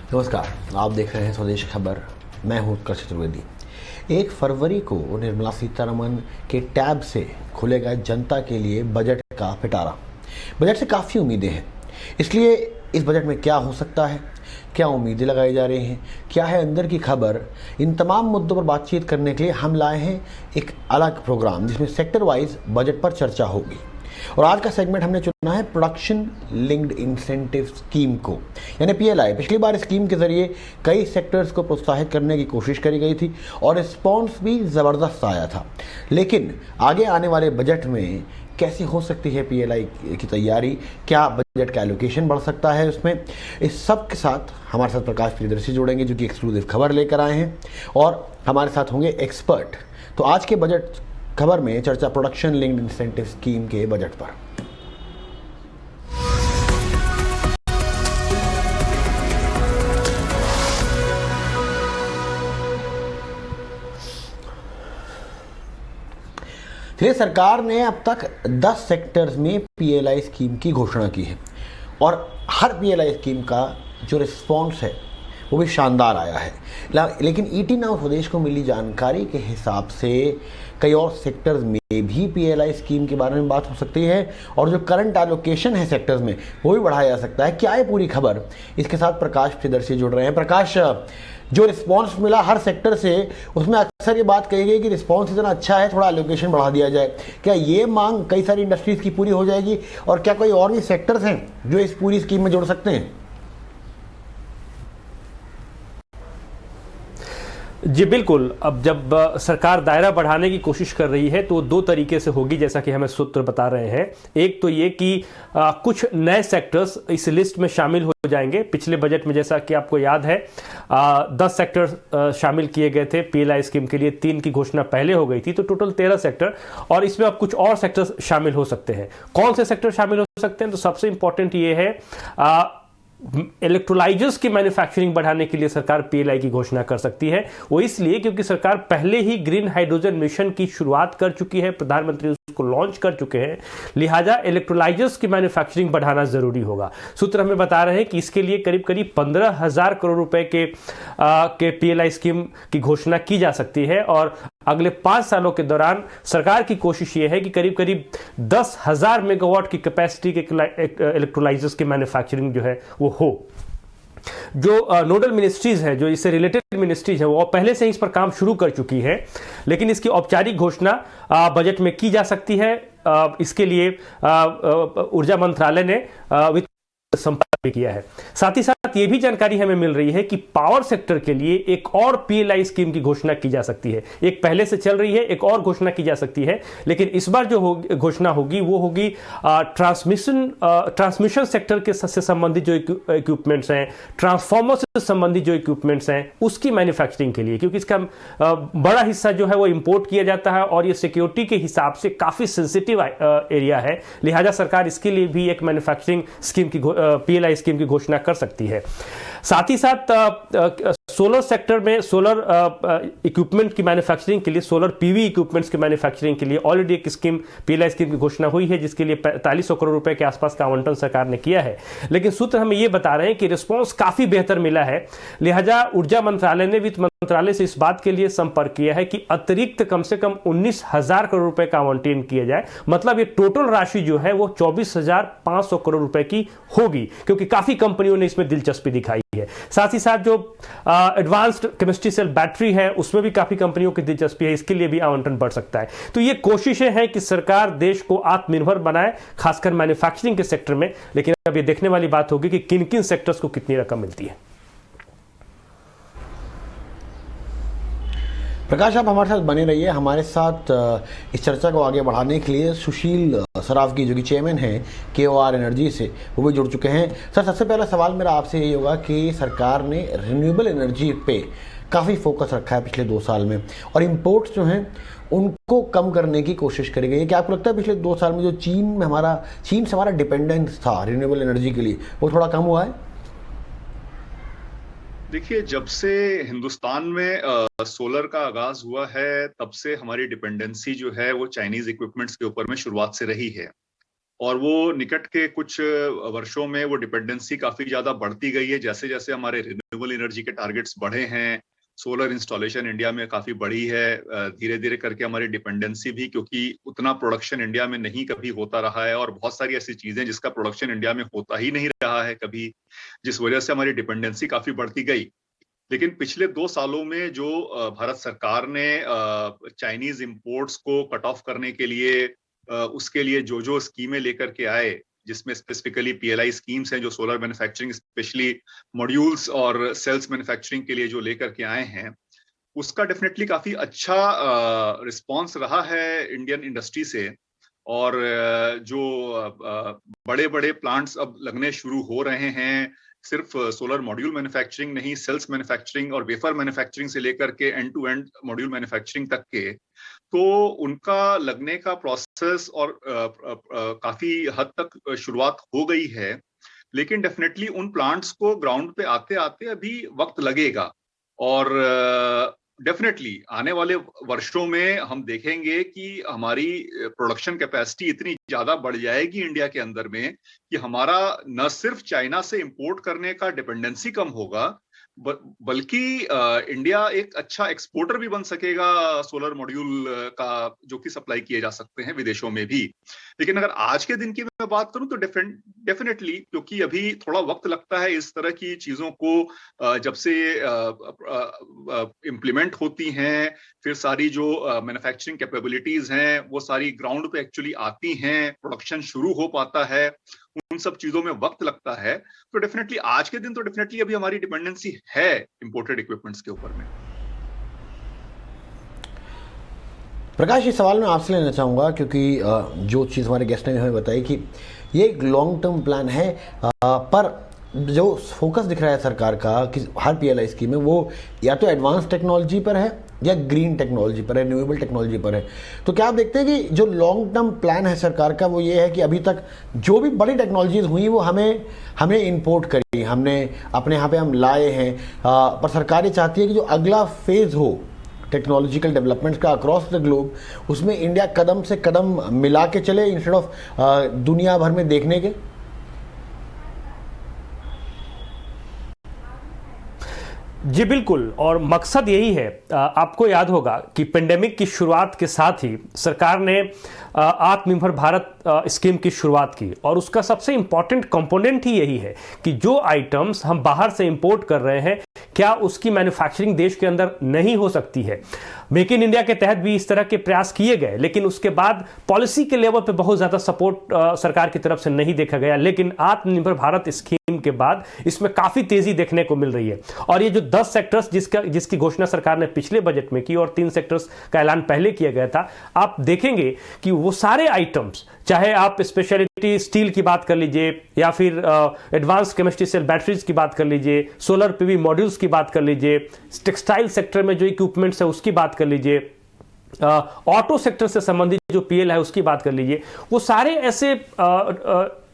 नमस्कार, आप देख रहे हैं स्वदेश खबर। मैं हूं उत्कर्ष चतुर्वेदी। 1 फरवरी को निर्मला सीतारमण के टैब से खुलेगा जनता के लिए बजट का पिटारा। बजट से काफ़ी उम्मीदें हैं, इसलिए इस बजट में क्या हो सकता है, क्या उम्मीदें लगाई जा रही हैं, क्या है अंदर की खबर, इन तमाम मुद्दों पर बातचीत करने के लिए हम लाए हैं एक अलग प्रोग्राम जिसमें सेक्टर वाइज बजट पर चर्चा होगी। और आज का सेगमेंट हमने चुना है प्रोडक्शन लिंक्ड इंसेंटिव स्कीम को, यानी पीएलआई। पिछली बार स्कीम के जरिए कई सेक्टर्स को प्रोत्साहित करने की कोशिश करी गई थी और रिस्पॉन्स भी ज़बरदस्त आया था। लेकिन आगे आने वाले बजट में कैसी हो सकती है पीएलआई की तैयारी, क्या बजट का एलोकेशन बढ़ सकता है उसमें, इस सब के साथ हमारे साथ प्रकाश प्रियदर्शी जोड़ेंगे जो कि एक्सक्लूसिव खबर लेकर आए हैं और हमारे साथ होंगे एक्सपर्ट। तो आज के बजट खबर में चर्चा प्रोडक्शन लिंक्ड इंसेंटिव स्कीम के बजट पर। चलिए, सरकार ने अब तक 10 सेक्टर्स में पीएलआई स्कीम की घोषणा की है और हर पीएलआई स्कीम का जो रिस्पॉन्स है वो भी शानदार आया है। लेकिन ईटी नाउ स्वदेश को मिली जानकारी के हिसाब से कई और सेक्टर्स में भी पीएलआई स्कीम के बारे में बात हो सकती है और जो करंट एलोकेशन है सेक्टर्स में वो भी बढ़ाया जा सकता है। क्या है पूरी खबर, इसके साथ प्रकाश प्रियदर्शी जुड़ रहे हैं। प्रकाश, जो रिस्पांस मिला हर सेक्टर से उसमें अक्सर ये बात कही गई कि रिस्पांस इतना अच्छा है, थोड़ा एलोकेशन बढ़ा दिया जाए। क्या ये मांग कई सारी इंडस्ट्रीज की पूरी हो जाएगी और क्या कोई और भी सेक्टर्स हैं जो इस पूरी स्कीम में जुड़ सकते हैं? जी बिल्कुल। अब जब सरकार दायरा बढ़ाने की कोशिश कर रही है तो दो तरीके से होगी, जैसा कि हमें सूत्र बता रहे हैं। एक तो ये कि कुछ नए सेक्टर्स इस लिस्ट में शामिल हो जाएंगे। पिछले बजट में जैसा कि आपको याद है 10 सेक्टर शामिल किए गए थे पीएलआई स्कीम के लिए, 3 की घोषणा पहले हो गई थी, तो टोटल 13 सेक्टर, और इसमें अब कुछ और सेक्टर शामिल हो सकते हैं। कौन से सेक्टर शामिल हो सकते हैं? तो सबसे इंपॉर्टेंट ये है इलेक्ट्रोलाइजर्स की मैन्युफैक्चरिंग बढ़ाने के लिए सरकार पीएलआई की घोषणा कर सकती है। वो इसलिए क्योंकि सरकार पहले ही ग्रीन हाइड्रोजन मिशन की शुरुआत कर चुकी है, प्रधानमंत्री उसको लॉन्च कर चुके हैं, लिहाजा इलेक्ट्रोलाइजर्स की मैन्युफैक्चरिंग बढ़ाना जरूरी होगा। सूत्र हमें बता रहे हैं कि इसके लिए करीब करीब 15,000 करोड़ रुपए के पीएलआई स्कीम की घोषणा की जा सकती है और अगले 5 सालों के दौरान सरकार की कोशिश यह है कि करीब करीब 10,000 मेगावाट की कैपेसिटी के इलेक्ट्रोलाइजर्स की मैन्युफैक्चरिंग जो है वो हो। जो नोडल मिनिस्ट्रीज हैं, जो इससे रिलेटेड मिनिस्ट्रीज हैं, वो पहले से ही इस पर काम शुरू कर चुकी है, लेकिन इसकी औपचारिक घोषणा बजट में की जा सकती है। इसके लिए ऊर्जा मंत्रालय ने वित्त संपर्क भी किया है। साथ ही साथ ये भी जानकारी हमें मिल रही है कि पावर सेक्टर के लिए एक और पीएलआई स्कीम की घोषणा की जा सकती है। एक पहले से चल रही है, एक और घोषणा की जा सकती है, लेकिन इस बार जो घोषणा होगी वो होगी ट्रांसमिशन सेक्टर के से संबंधित जो इक्विपमेंट्स हैं, ट्रांसफार्मर से संबंधित जो इक्विपमेंट्स हैं, उसकी मैन्युफैक्चरिंग के लिए, क्योंकि इसका बड़ा हिस्सा जो है वो इंपोर्ट किया जाता है और ये सिक्योरिटी के हिसाब से काफी सेंसिटिव एरिया है। लिहाजा सरकार इसके लिए भी एक मैन्युफैक्चरिंग स्कीम की पीएलआई स्कीम की घोषणा कर सकती है। साथ ही साथ सोलर सेक्टर में सोलर इक्विपमेंट की मैन्युफैक्चरिंग के लिए, सोलर पीवी इक्विपमेंट्स की मैन्युफैक्चरिंग के लिए ऑलरेडी एक स्कीम, पीएलआई स्कीम की घोषणा हुई है, जिसके लिए 4500 करोड़ रुपए के आसपास का आवंटन सरकार ने किया है। लेकिन सूत्र हमें यह बता रहे हैं कि रिस्पांस काफी बेहतर मिला है। लिहाजा ऊर्जा मंत्रालय ने वित्त मंत्रालय से इस बात के लिए संपर्क किया है कि अतिरिक्त कम से कम 19,000 करोड़ रुपए का आवंटन किया जाए। मतलब ये टोटल राशि जो है वो 24,500 करोड़ रुपए की होगी, क्योंकि काफी कंपनियों ने इसमें दिलचस्पी दिखाई है। साथ ही साथ जो एडवांस्ड केमिस्ट्री सेल बैटरी है उसमें भी काफी कंपनियों की दिलचस्पी है, इसके लिए भी आवंटन बढ़ सकता है। तो ये कोशिशें हैं कि सरकार देश को आत्मनिर्भर बनाए, खासकर मैन्युफैक्चरिंग के सेक्टर में। लेकिन अब ये देखने वाली बात होगी कि किन किन सेक्टर्स को कितनी रकम मिलती है। प्रकाश, आप हमारे साथ बने रहिए। हमारे साथ इस चर्चा को आगे बढ़ाने के लिए सुशील सरावगी, जो कि चेयरमैन हैं KOR एनर्जी से, वो भी जुड़ चुके हैं। सर, सबसे पहला सवाल मेरा आपसे यही होगा कि सरकार ने रिन्यूएबल एनर्जी पे काफ़ी फोकस रखा है पिछले 2 साल में और इम्पोर्ट्स जो हैं उनको कम करने की कोशिश करी गई है। क्या आपको लगता है पिछले 2 साल में जो चीन से हमारा डिपेंडेंस था रिन्यूएबल एनर्जी के लिए, वो थोड़ा कम हुआ है? देखिए, जब से हिंदुस्तान में सोलर का आगाज हुआ है, तब से हमारी डिपेंडेंसी जो है वो चाइनीज इक्विपमेंट्स के ऊपर में शुरुआत से रही है। और वो निकट के कुछ वर्षों में वो डिपेंडेंसी काफी ज्यादा बढ़ती गई है। जैसे जैसे हमारे रिन्यूएबल एनर्जी के टारगेट्स बढ़े हैं, सोलर इंस्टॉलेशन इंडिया में काफी बढ़ी है, धीरे धीरे करके हमारी डिपेंडेंसी भी, क्योंकि उतना प्रोडक्शन इंडिया में नहीं कभी होता रहा है और बहुत सारी ऐसी चीजें जिसका प्रोडक्शन इंडिया में होता ही नहीं रहा है कभी, जिस वजह से हमारी डिपेंडेंसी काफी बढ़ती गई। लेकिन पिछले 2 सालों में जो भारत सरकार ने चाइनीज इंपोर्ट्स को कट ऑफ करने के लिए उसके लिए जो जो स्कीमें लेकर के आए, जिसमें स्पेसिफिकली पीएलआई स्कीम्स हैं जो सोलर मैन्युफैक्चरिंग स्पेशली मॉड्यूल्स और सेल्स मैन्युफैक्चरिंग के लिए जो लेकर के आए हैं, उसका डेफिनेटली काफी अच्छा रिस्पांस रहा है इंडियन इंडस्ट्री से। और जो बड़े बड़े प्लांट्स अब लगने शुरू हो रहे हैं, सिर्फ सोलर मॉड्यूल मैन्युफैक्चरिंग नहीं, सेल्स मैन्युफैक्चरिंग और वेफर मैन्युफैक्चरिंग से लेकर के end to end module manufacturing तक के, तो उनका लगने का प्रोसेस और काफी हद तक शुरुआत हो गई है। लेकिन डेफिनेटली उन प्लांट्स को ग्राउंड पे आते आते अभी वक्त लगेगा और डेफिनेटली आने वाले वर्षों में हम देखेंगे कि हमारी प्रोडक्शन कैपेसिटी इतनी ज्यादा बढ़ जाएगी इंडिया के अंदर में कि हमारा न सिर्फ चाइना से इंपोर्ट करने का डिपेंडेंसी कम होगा, बल्कि इंडिया एक अच्छा एक्सपोर्टर भी बन सकेगा सोलर मॉड्यूल का, जो कि सप्लाई किए जा सकते हैं विदेशों में भी। लेकिन अगर आज के दिन की मैं बात करूं तो डेफिनेटली, क्योंकि अभी थोड़ा वक्त लगता है इस तरह की चीजों को जब से इम्प्लीमेंट होती हैं, फिर सारी जो मैन्युफैक्चरिंग कैपेबिलिटीज हैं वो सारी ग्राउंड पे एक्चुअली आती हैं, प्रोडक्शन शुरू हो पाता है, उन सब चीजों में वक्त लगता है। तो डेफिनेटली आज के दिन तो डेफिनेटली अभी हमारी डिपेंडेंसी है इंपोर्टेड इक्विपमेंट्स के ऊपर में। प्रकाश, ये सवाल मैं आपसे लेना चाहूँगा क्योंकि जो चीज़ हमारे गेस्ट ने हमें बताई कि ये एक लॉन्ग टर्म प्लान है, पर जो फोकस दिख रहा है सरकार का कि हर पीएलआई स्कीम में वो या तो एडवांस टेक्नोलॉजी पर है या ग्रीन टेक्नोलॉजी पर है, रिन्यूएबल टेक्नोलॉजी पर है। तो क्या आप देखते हैं कि जो लॉन्ग टर्म प्लान है सरकार का वो ये है कि अभी तक जो भी बड़ी टेक्नोलॉजीज हुई वो हमने इंपोर्ट करी, हमने अपने यहाँ पे हम लाए हैं, पर सरकार ये चाहती है कि जो अगला फेज हो टेक्नोलॉजिकल डेवलपमेंट्स का अक्रॉस द ग्लोब, उसमें इंडिया कदम से कदम मिला के चले इंस्टेड ऑफ दुनिया भर में देखने के? जी बिल्कुल, और मकसद यही है। आपको याद होगा कि पेंडेमिक की शुरुआत के साथ ही सरकार ने आत्मनिर्भर भारत स्कीम की शुरुआत की और उसका सबसे इंपॉर्टेंट कंपोनेंट ही यही है कि जो आइटम्स हम बाहर से इंपोर्ट कर रहे हैं, क्या उसकी मैन्युफैक्चरिंग देश के अंदर नहीं हो सकती है। मेक इन इंडिया के तहत भी इस तरह के प्रयास किए गए, लेकिन उसके बाद पॉलिसी के लेवल पे बहुत ज़्यादा सपोर्ट सरकार की तरफ से नहीं देखा गया। लेकिन आत्मनिर्भर भारत स्कीम के बाद इसमें काफ़ी तेज़ी देखने को मिल रही है। और ये जो 10 सेक्टर्स जिसकी घोषणा सरकार ने पिछले बजट में की और 3 सेक्टर्स का ऐलान पहले किया गया था, आप देखेंगे कि वो सारे आइटम्स, चाहे आप स्पेशलिटी स्टील की बात कर लीजिए या फिर एडवांस केमिस्ट्री सेल बैटरीज की बात कर लीजिए, सोलर पीवी मॉड्यूल्स की बात कर लीजिए, टेक्सटाइल सेक्टर में जो इक्विपमेंट्स है उसकी बात कर लीजिए, ऑटो सेक्टर से संबंधित जो पीएल है उसकी बात कर लीजिए, वो सारे ऐसे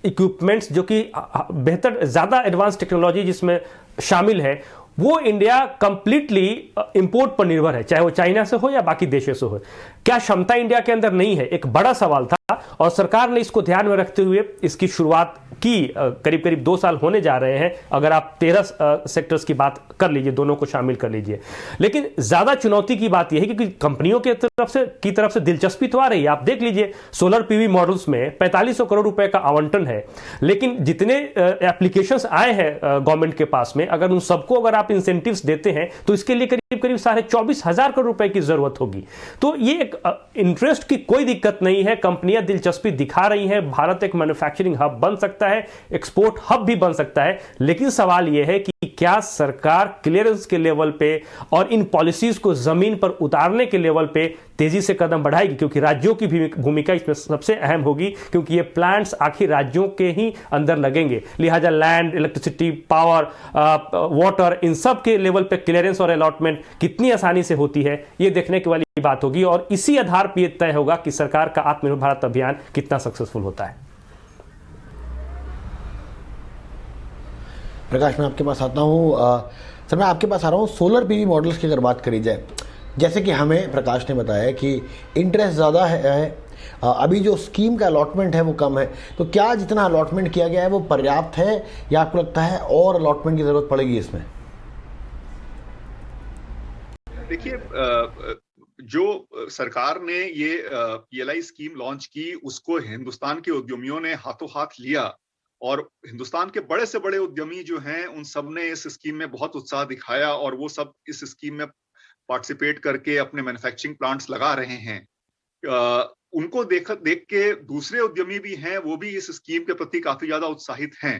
इक्विपमेंट्स जो कि बेहतर ज़्यादा एडवांस टेक्नोलॉजी जिसमें शामिल है, वो इंडिया कंप्लीटली इंपोर्ट पर निर्भर है, चाहे वो चाइना से हो या बाकी देशों से हो। क्या क्षमता इंडिया के अंदर नहीं है, एक बड़ा सवाल था। और सरकार ने इसको ध्यान में रखते हुए इसकी शुरुआत की। करीब करीब 2 साल होने जा रहे हैं, अगर आप 13 सेक्टर्स की बात कर लीजिए, दोनों को शामिल कर लीजिए। लेकिन ज्यादा चुनौती की बात यह है कि कंपनियों की तरफ से दिलचस्पी तो आ रही है। आप देख लीजिए, सोलर पीवी मॉडल्स में 4500 करोड़ रुपए का आवंटन है, लेकिन जितने एप्लीकेशंस आए हैं गवर्नमेंट के पास में, अगर उन सबको अगर आप इंसेंटिव्स देते हैं तो इसके लिए करीब 24,000 करोड़ रुपए की जरूरत होगी। तो ये एक इंटरेस्ट की कोई दिक्कत नहीं है, कंपनियां दिलचस्पी दिखा रही हैं। भारत एक मैन्युफैक्चरिंग हब बन सकता है, एक्सपोर्ट हब भी बन सकता है। लेकिन सवाल यह है कि क्या सरकार क्लियरेंस के लेवल पे और इन पॉलिसीज को जमीन पर उतारने के लेवल पे तेजी से कदम बढ़ाएगी, क्योंकि राज्यों की भी भूमिका इसमें सबसे अहम होगी, क्योंकि ये प्लांट्स आखिर राज्यों के ही अंदर लगेंगे। लिहाजा लैंड, इलेक्ट्रिसिटी, पावर, वाटर, इन सब के लेवल पे क्लियरेंस और अलॉटमेंट कितनी आसानी से होती है, ये देखने की वाली बात होगी। और इसी आधार पर यह तय होगा कि सरकार का आत्मनिर्भर भारत अभियान कितना सक्सेसफुल होता है। प्रकाश, मैं आपके पास आता हूँ। सर, मैं आपके पास आ रहा हूँ। सोलर पीवी मॉडल्स की अगर बात करी जाए, जैसे कि हमें प्रकाश ने बताया कि इंटरेस्ट ज़्यादा है अभी जो स्कीम का अलॉटमेंट है वो कम है, तो क्या जितना अलॉटमेंट किया गया है वो पर्याप्त है या आपको लगता है और अलॉटमेंट की ज़रूरत पड़ेगी इसमें? देखिए, जो सरकार ने ये पीएलआई स्कीम लॉन्च की, उसको हिंदुस्तान के उद्यमियों ने हाथों हाथ लिया और हिंदुस्तान के बड़े से बड़े उद्यमी जो हैं उन सब ने इस स्कीम में बहुत उत्साह दिखाया और वो सब इस स्कीम में पार्टिसिपेट करके अपने मैन्युफैक्चरिंग प्लांट्स लगा रहे हैं। उनको देख के दूसरे उद्यमी भी हैं, वो भी इस स्कीम के प्रति काफी ज्यादा उत्साहित हैं।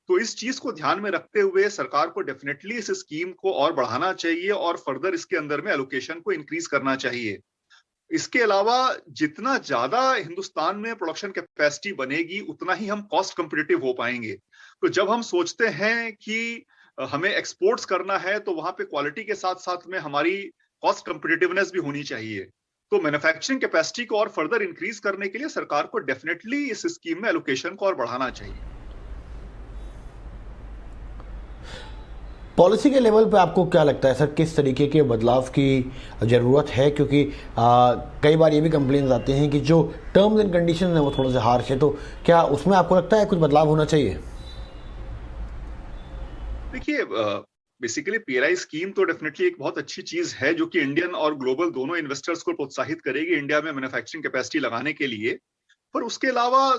तो इस चीज को ध्यान में रखते हुए सरकार को डेफिनेटली इस स्कीम को और बढ़ाना चाहिए और फर्दर इसके अंदर में एलोकेशन को इंक्रीज करना चाहिए। इसके अलावा जितना ज्यादा हिंदुस्तान में प्रोडक्शन कैपेसिटी बनेगी उतना ही हम कॉस्ट कम्पिटिटिव हो पाएंगे। तो जब हम सोचते हैं कि हमें एक्सपोर्ट्स करना है तो वहां पे क्वालिटी के साथ साथ में हमारी कॉस्ट कम्पिटिटिवनेस भी होनी चाहिए। तो मैन्युफैक्चरिंग कैपेसिटी को और फर्दर इंक्रीज करने के लिए सरकार को डेफिनेटली इस स्कीम में एलोकेशन को और बढ़ाना चाहिए। पॉलिसी के लेवल पे आपको क्या लगता है सर, किस तरीके के बदलाव की ज़रूरत है? क्योंकि कई बार ये भी कंप्लेंट्स आते हैं कि जो टर्म्स एंड कंडीशंस हैं वो थोड़ा सा हार्श है, तो क्या उसमें आपको लगता है कुछ बदलाव होना चाहिए? देखिए, बेसिकली पीएलआई स्कीम तो डेफिनेटली एक बहुत अच्छी चीज है जो कि इंडियन और ग्लोबल दोनों इन्वेस्टर्स को प्रोत्साहित करेगी इंडिया में मैन्युफैक्चरिंग कैपेसिटी लगाने के लिए। पर उसके अलावा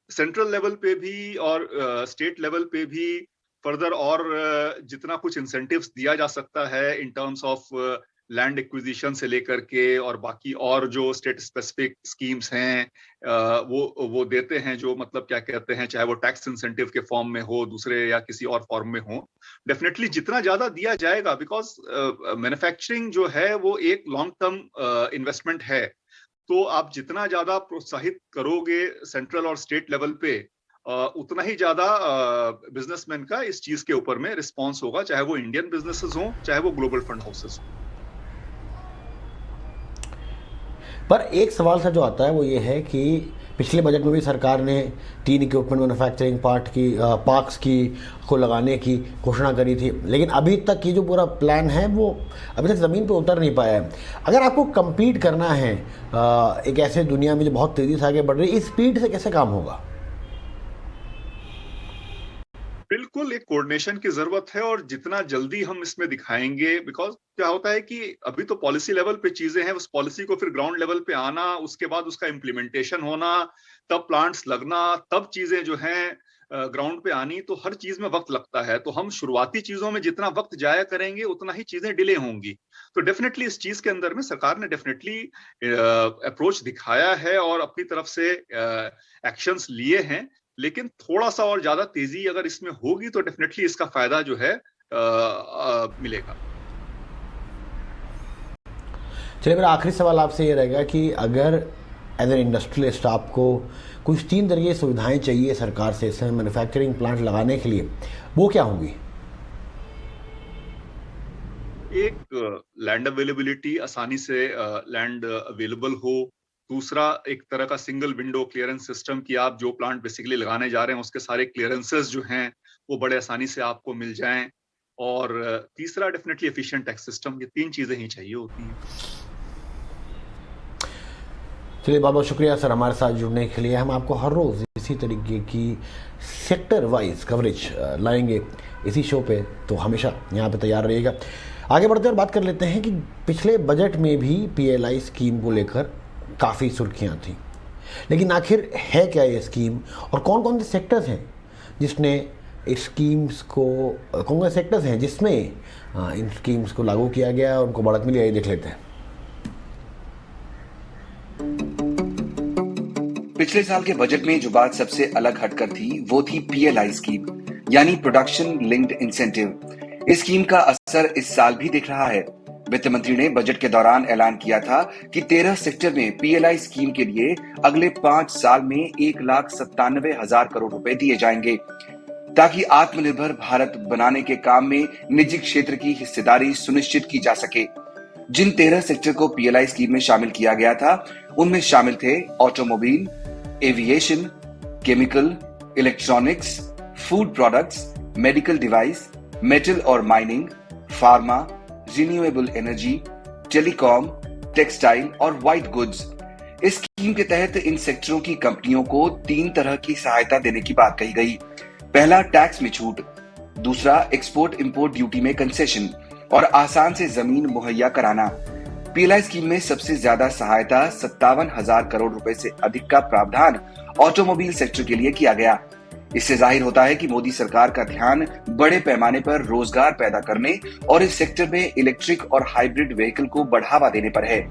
सेंट्रल लेवल पे भी और स्टेट लेवल पे भी फर्दर और जितना कुछ इंसेंटिव्स दिया जा सकता है in terms of land acquisition से लेकर के और बाकी और जो स्टेट स्पेसिफिक स्कीम्स हैं वो देते हैं, जो मतलब क्या कहते हैं, चाहे वो टैक्स इंसेंटिव के फॉर्म में हो, दूसरे या किसी और फॉर्म में हो, डेफिनेटली जितना ज्यादा दिया जाएगा, बिकॉज मैन्युफैक्चरिंग जो है वो एक लॉन्ग टर्म इन्वेस्टमेंट है। तो आप जितना ज्यादा प्रोत्साहित करोगे सेंट्रल और स्टेट लेवल पे उतना ही ज्यादा बिजनेसमैन का इस चीज के ऊपर में रिस्पॉन्स होगा, चाहे वो इंडियन बिजनेसेस हों चाहे वो ग्लोबल फंड हाउसेस हों। पर एक सवाल सा जो आता है वो ये है कि पिछले बजट में भी सरकार ने 3 इक्विपमेंट मैन्युफैक्चरिंग पार्क्स को लगाने की घोषणा करी थी, लेकिन अभी तक ये जो पूरा प्लान है वो अभी तक ज़मीन पे उतर नहीं पाया है। अगर आपको compete करना है एक ऐसे दुनिया में जो बहुत तेज़ी से आगे बढ़ रही है, इस स्पीड से कैसे काम होगा? बिल्कुल एक कोऑर्डिनेशन की जरूरत है और जितना जल्दी हम इसमें दिखाएंगे, बिकॉज क्या होता है कि अभी तो पॉलिसी लेवल पे चीजें हैं, उस पॉलिसी को फिर ग्राउंड लेवल पे आना, उसके बाद उसका इम्प्लीमेंटेशन होना, तब प्लांट्स लगना, तब चीजें जो हैं ग्राउंड पे आनी, तो हर चीज में वक्त लगता है। तो हम शुरुआती चीजों में जितना वक्त जाया करेंगे उतना ही चीजें डिले होंगी। तो डेफिनेटली इस चीज के अंदर में सरकार ने डेफिनेटली अप्रोच दिखाया है और अपनी तरफ से एक्शंस लिए हैं, लेकिन थोड़ा सा और ज्यादा तेजी अगर इसमें होगी तो डेफिनेटली इसका फायदा जो है मिलेगा। चलिए, मेरा आखिरी सवाल आपसे ये रहेगा कि अगर एज एन इंडस्ट्रियलिस्ट आपको कुछ 3 तरह की सुविधाएं चाहिए सरकार से इसमें मैन्युफैक्चरिंग प्लांट लगाने के लिए, वो क्या होंगी? एक लैंड अवेलेबिलिटी, आसानी से लैंड अवेलेबल हो। दूसरा, एक तरह का सिंगल विंडो क्लियरेंस सिस्टम कि आप जो प्लांट बेसिकली लगाने जा रहे हैं उसके सारे क्लियरेंसेस जो हैं वो बड़े आसानी से आपको मिल जाएं। और तीसरा डेफिनेटली एफिशिएंट टैक्स सिस्टम। ये 3 चीजें ही चाहिए होती हैं। चलिए, बहुत बहुत शुक्रिया सर हमारे साथ जुड़ने के लिए। हम आपको हर रोज़ इसी तरीके की सेक्टर वाइज कवरेज लाएंगे इसी शो पे, तो हमेशा यहाँ पे तैयार रहिएगा। आगे बढ़ते और बात कर लेते हैं कि पिछले बजट में भी पीएलआई स्कीम को लेकर काफ़ी सुर्खियाँ थी, लेकिन आखिर है क्या ये स्कीम और कौन कौन से सेक्टर्स हैं जिसने इस स्कीम्स को, कौन कौन से सेक्टर्स हैं जिसमें इन स्कीम्स को लागू किया गया और उनको बढ़त मिली, आइए देख लेते हैं। पिछले साल के बजट में जो बात सबसे अलग हटकर थी वो थी पीएलआई स्कीम, यानी प्रोडक्शन लिंक्ड इंसेंटिव। इस स्कीम का असर इस साल भी दिख रहा है। वित्त मंत्री ने बजट के दौरान ऐलान किया था कि 13 सेक्टर में पीएलआई स्कीम के लिए अगले 5 साल में 1,97,000 करोड़ रुपए दिए जाएंगे, ताकि आत्मनिर्भर भारत बनाने के काम में निजी क्षेत्र की हिस्सेदारी सुनिश्चित की जा सके। जिन 13 सेक्टर को पीएलआई स्कीम में शामिल किया गया था उनमें शामिल थे automobile, aviation, chemical, electronics, food products, medical device, metal और mining, pharma, renewable energy, telecom, textile और व्हाइट गुड्स। इस स्कीम के तहत इन सेक्टरों की कंपनियों को 3 तरह की सहायता देने की बात कही गई। पहला, टैक्स में छूट, दूसरा, एक्सपोर्ट इंपोर्ट ड्यूटी में कंसेशन और आसान से जमीन मुहैया कराना। पीएलआई स्कीम में सबसे ज्यादा सहायता 57,000 करोड़ रुपए से अधिक का प्रावधान ऑटोमोबाइल सेक्टर के लिए किया गया। इससे जाहिर होता है कि मोदी सरकार का ध्यान बड़े पैमाने पर रोजगार पैदा करने और इस सेक्टर में इलेक्ट्रिक और हाइब्रिड व्हीकल को बढ़ावा देने पर है।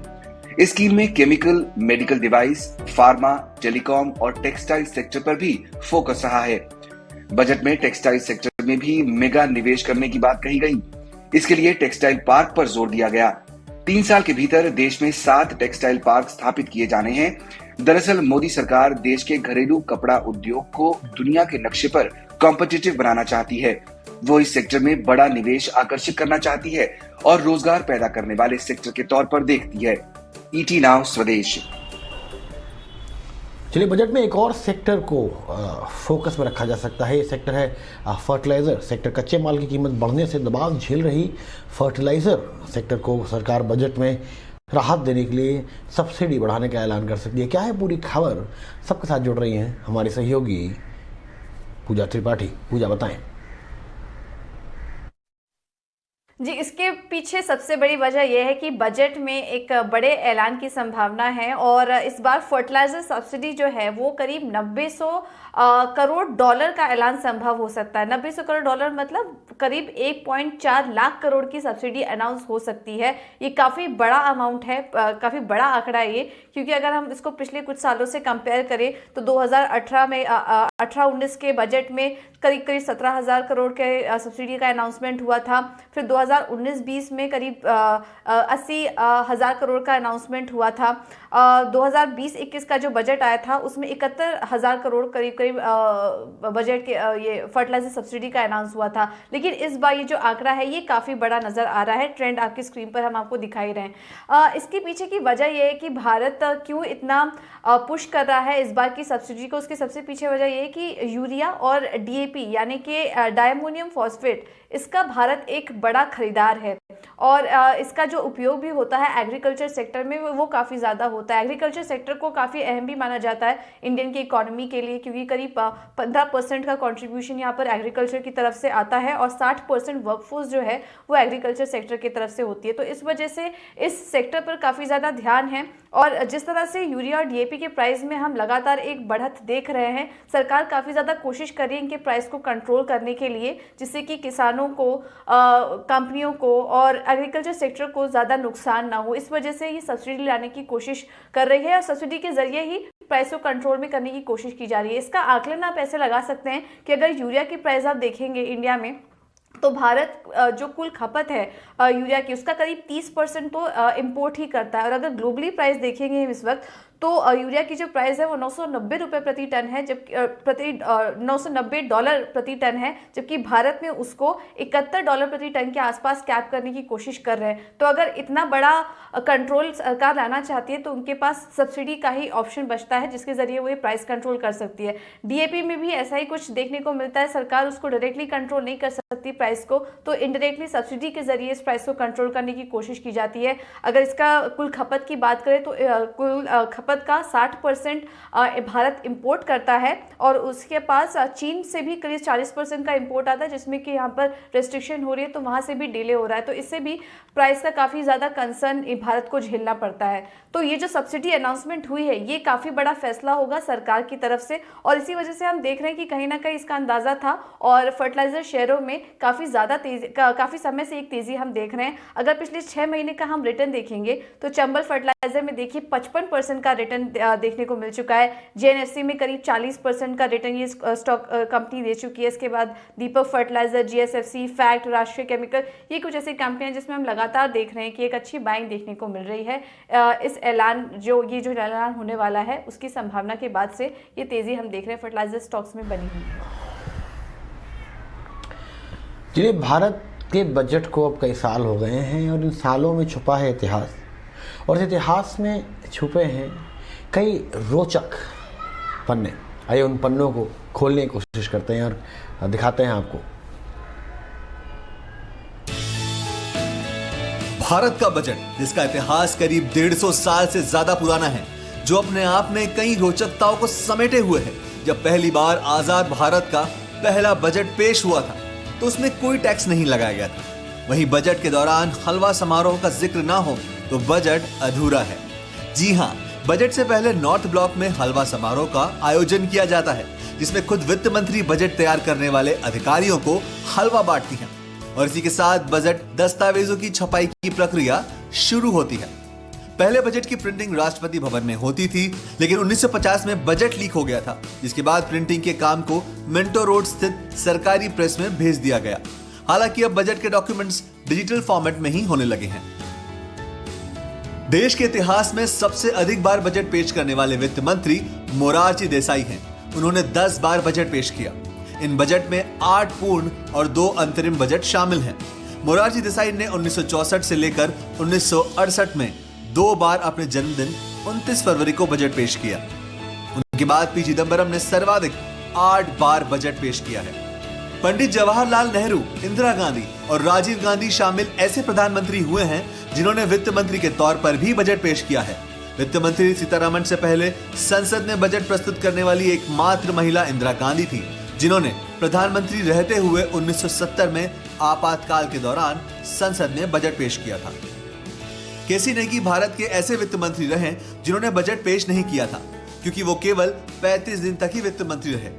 इस स्कीम में chemical, medical device, pharma, telecom और टेक्सटाइल सेक्टर पर भी फोकस रहा है। बजट में टेक्सटाइल सेक्टर में भी मेगा निवेश करने की बात कही गई। इसके लिए टेक्सटाइल पार्क पर जोर दिया गया। 3 साल के भीतर देश में 7 टेक्सटाइल पार्क स्थापित किए जाने हैं। दरअसल मोदी सरकार देश के घरेलू कपड़ा उद्योग को दुनिया के नक्शे पर कॉम्पिटिटिव बनाना चाहती है। वो इस सेक्टर में बड़ा निवेश आकर्षित करना चाहती है और रोजगार पैदा करने वाले सेक्टर के तौर पर देखती है। ईटी नाउ स्वदेश। चलिए, बजट में एक और सेक्टर को फोकस में रखा जा सकता है। ये सेक्टर है फर्टिलाइज़र सेक्टर। कच्चे माल की कीमत बढ़ने से दबाव झेल रही फर्टिलाइज़र सेक्टर को सरकार बजट में राहत देने के लिए सब्सिडी बढ़ाने का ऐलान कर सकती है। क्या है पूरी खबर, सबके साथ जुड़ रही हैं हमारी सहयोगी पूजा त्रिपाठी। पूजा, बताएं। जी, इसके पीछे सबसे बड़ी वजह यह है कि बजट में एक बड़े ऐलान की संभावना है और इस बार फर्टिलाइजर सब्सिडी जो है वो करीब 900 करोड़ डॉलर का ऐलान संभव हो सकता है। 900 करोड़ डॉलर मतलब करीब 1.4 लाख करोड़ की सब्सिडी अनाउंस हो सकती है। ये काफ़ी बड़ा अमाउंट है, काफ़ी बड़ा आंकड़ा है ये, क्योंकि अगर हम इसको पिछले कुछ सालों से कंपेयर करें तो 2018 में 18-19 के बजट में करीब 17,000 करोड़ के सब्सिडी का अनाउंसमेंट हुआ था। फिर 2019-20 में करीब 80,000 करोड़ का अनाउंसमेंट हुआ था। 2020-21 का जो बजट आया था उसमें 71,000 करोड़ करीब बजट के ये फर्टिलाइजर सब्सिडी का अनाउंस हुआ था। लेकिन इस बार ये जो आंकड़ा है ये काफ़ी बड़ा नज़र आ रहा है। ट्रेंड आपकी स्क्रीन पर हम आपको दिखाई रहे हैं। इसके पीछे की वजह ये है कि भारत क्यों इतना पुश कर रहा है इस बार की सब्सिडी को। उसके सबसे पीछे वजह ये है कि यूरिया और डीएपी यानी कि डायमोनियम फॉस्फेट, इसका भारत एक बड़ा खरीदार है और इसका जो उपयोग भी होता है एग्रीकल्चर सेक्टर में वो काफ़ी ज़्यादा होता है। एग्रीकल्चर सेक्टर को काफ़ी अहम भी माना जाता है इंडियन की इकोनॉमी के लिए, क्योंकि करीब 15% का कंट्रीब्यूशन यहाँ पर एग्रीकल्चर की तरफ से आता है और 60% वर्कफोर्स जो है वो एग्रीकल्चर सेक्टर की तरफ से होती है। तो इस वजह से इस सेक्टर पर काफ़ी ज़्यादा ध्यान है और जिस तरह से यूरिया और डीएपी के प्राइस में हम लगातार एक बढ़त देख रहे हैं, सरकार काफ़ी ज़्यादा कोशिश कर रही है इनके प्राइस को कंट्रोल करने के लिए, जिससे कि किसानों को, कंपनियों को और एग्रीकल्चर सेक्टर को ज़्यादा नुकसान ना हो। इस वजह से ये सब्सिडी लाने की कोशिश कर रही है और सब्सिडी के जरिए ही प्राइस को कंट्रोल में करने की कोशिश की जा रही है। इसका आकलन आप ऐसे लगा सकते हैं कि अगर यूरिया की प्राइस आप देखेंगे इंडिया में तो भारत जो कुल खपत है यूरिया की उसका करीब 30% तो इंपोर्ट ही करता है। और अगर ग्लोबली प्राइस देखेंगे हम इस वक्त तो यूरिया की जो प्राइस है वो 990 रुपये प्रति टन है, जबकि $990 प्रति टन है, जबकि भारत में उसको $71 प्रति टन के आसपास कैप करने की कोशिश कर रहे हैं। तो अगर इतना बड़ा कंट्रोल सरकार लाना चाहती है तो उनके पास सब्सिडी का ही ऑप्शन बचता है जिसके जरिए वो ये प्राइस कंट्रोल कर सकती है। डीएपी में भी ऐसा ही कुछ देखने को मिलता है। सरकार उसको डायरेक्टली कंट्रोल नहीं कर सकती प्राइस को, तो इनडायरेक्टली सब्सिडी के जरिए इस प्राइस को कंट्रोल करने की कोशिश की जाती है। अगर इसका कुल खपत की बात करें तो कुल खपत का 60% भारत इंपोर्ट करता है और उसके पास चीन से भी करीब 40% का इंपोर्ट आता है, जिसमें कि यहाँ पर रेस्ट्रिक्शन हो रही है तो वहाँ से भी डिले हो रहा है। तो इससे भी प्राइस का काफ़ी ज़्यादा कंसर्न भारत को झेलना पड़ता है। तो ये जो सब्सिडी अनाउंसमेंट हुई है ये काफ़ी बड़ा फैसला होगा सरकार की तरफ से और इसी वजह से हम देख रहे हैं कि कहीं ना कहीं इसका अंदाज़ा था और फर्टिलाइजर शेयरों में काफ़ी ज़्यादा तेज़ी, काफ़ी समय से एक तेज़ी हम देख रहे हैं। अगर पिछले 6 महीने का हम रिटर्न देखेंगे तो चंबल फर्टिलाइजर में देखिए 55% का रिटर्न देखने को मिल चुका है। जेएनएफसी में करीब 40% का रिटर्न ये स्टॉक कंपनी दे चुकी है। इसके बाद दीपक फर्टिलाइजर, जीएसएफसी, फैक्ट, राष्ट्रीय केमिकल, ये कुछ ऐसी कंपनियां जिसमें हम लगातार देख रहे हैं कि एक अच्छी बाइंग देखने को मिल रही है। इस ऐलान जो ऐलान होने वाला है उसकी संभावना के बाद से ये तेजी हम देख रहे हैं फर्टिलाइजर स्टॉक्स में बनी हुई है। चलिए, भारत के बजट को अब कई साल हो गए हैं और इन सालों में छुपा है इतिहास और इस इतिहास में छुपे हैं कई रोचक पन्ने। आइए उन पन्नों को खोलने की कोशिश करते हैं और दिखाते हैं आपको। भारत का बजट जिसका इतिहास करीब 150 साल से ज्यादा पुराना है, जो अपने आप में कई रोचकताओं को समेटे हुए है। जब पहली बार आजाद भारत का पहला बजट पेश हुआ था तो उसमें कोई टैक्स नहीं लगाया गया था। वहीं बजट के दौरान हलवा समारोह का जिक्र ना हो तो बजट अधूरा है। जी हाँ, बजट से पहले नॉर्थ ब्लॉक में हलवा समारोह का आयोजन किया जाता है, जिसमें खुद वित्त मंत्री बजट तैयार करने वाले अधिकारियों को हलवा बांटती हैं और इसी के साथ बजट दस्तावेजों की छपाई की प्रक्रिया शुरू होती है। पहले बजट की प्रिंटिंग राष्ट्रपति भवन में होती थी, लेकिन 1950 में बजट लीक हो गया था, जिसके बाद प्रिंटिंग के काम को मिंटो रोड स्थित सरकारी प्रेस में भेज दिया गया। हालांकि अब बजट के डॉक्यूमेंट्स डिजिटल फॉर्मेट में ही होने लगे हैं। देश के इतिहास में सबसे अधिक बार बजट पेश करने वाले वित्त मंत्री मोरारजी देसाई हैं। उन्होंने 10 बार बजट पेश किया। इन बजट में 8 पूर्ण और 2 अंतरिम बजट शामिल हैं। मोरारजी देसाई ने 1964 से लेकर 1968 में 2 बार अपने जन्मदिन 29 फरवरी को बजट पेश किया। उनके बाद पी चिदंबरम ने सर्वाधिक 8 बार बजट पेश किया है। पंडित जवाहरलाल नेहरू, इंदिरा गांधी और राजीव गांधी शामिल ऐसे प्रधानमंत्री हुए हैं जिन्होंने वित्त मंत्री के तौर पर भी बजट पेश किया है। वित्त मंत्री सीतारमण से पहले संसद में बजट प्रस्तुत करने वाली एकमात्र महिला इंदिरा गांधी थी, जिन्होंने प्रधानमंत्री रहते हुए 1970 में आपातकाल के दौरान संसद में बजट पेश किया था। केसी नेगी भारत के ऐसे वित्त मंत्री रहे जिन्होंने बजट पेश नहीं किया था, क्योंकि वो केवल 35 दिन तक ही वित्त मंत्री रहे।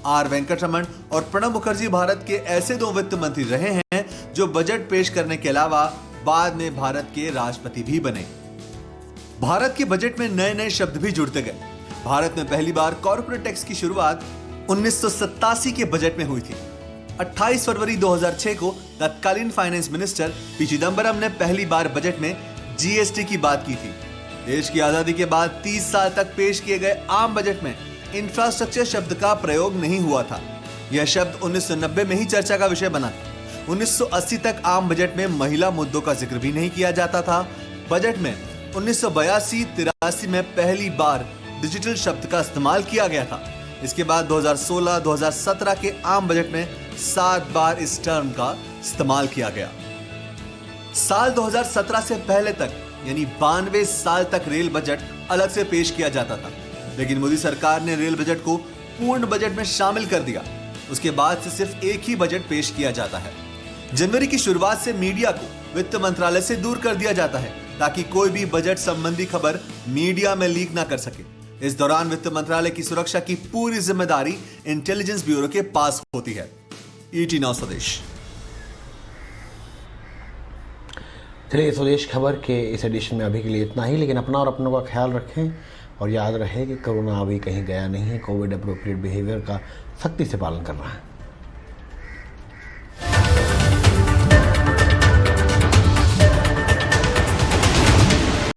आर वेंकटरमण और प्रणब मुखर्जी भारत के ऐसे 2 वित्त मंत्री रहे हैं जो बजट पेश करने के अलावा बाद में भारत के राष्ट्रपति भी बने। भारत के बजट में नए नए शब्द भी जुड़ते गए। भारत में पहली बार कॉर्पोरेट टैक्स की शुरुआत 1987 के बजट में हुई थी। 28 फरवरी 2006 को तत्कालीन फाइनेंस मिनिस्टर पी चिदंबरम ने पहली बार बजट में जीएसटी की बात की थी। देश की आजादी के बाद 30 साल तक पेश किए गए आम बजट में इंफ्रास्ट्रक्चर शब्द का प्रयोग नहीं हुआ था। यह शब्द 1990 में ही चर्चा का विषय बना था। 1980 तक आम बजट में महिला मुद्दों का जिक्र भी नहीं किया जाता था। बजट में 1982-83 में पहली बार डिजिटल शब्द का इस्तेमाल किया गया था। इसके बाद 2016-2017 के आम बजट में 7 बार इस टर्म का इस्तेमाल किया गया। साल 2017 से पहले तक यानी 92 साल तक रेल बजट अलग से पेश किया जाता था, लेकिन मोदी सरकार ने रेल बजट को पूर्ण बजट में शामिल कर दिया। उसके बाद से सिर्फ एक ही बजट पेश किया जाता है। जनवरी की शुरुआत से मीडिया को वित्त मंत्रालय से दूर कर दिया जाता है ताकि कोई भी बजट संबंधी खबर मीडिया में लीक ना कर सके। इस दौरान वित्त मंत्रालय की सुरक्षा की पूरी जिम्मेदारी इंटेलिजेंस ब्यूरो के पास होती है। ईटी नाउ स्वदेश। चलिए, स्वदेश खबर के इस एडिशन में अभी के लिए इतना ही, लेकिन अपना और अपनों का ख्याल रखें और याद रहे कि कोरोना अभी कहीं गया नहीं है। कोविड अप्रोप्रिएट बिहेवियर का सख्ती से पालन करना है।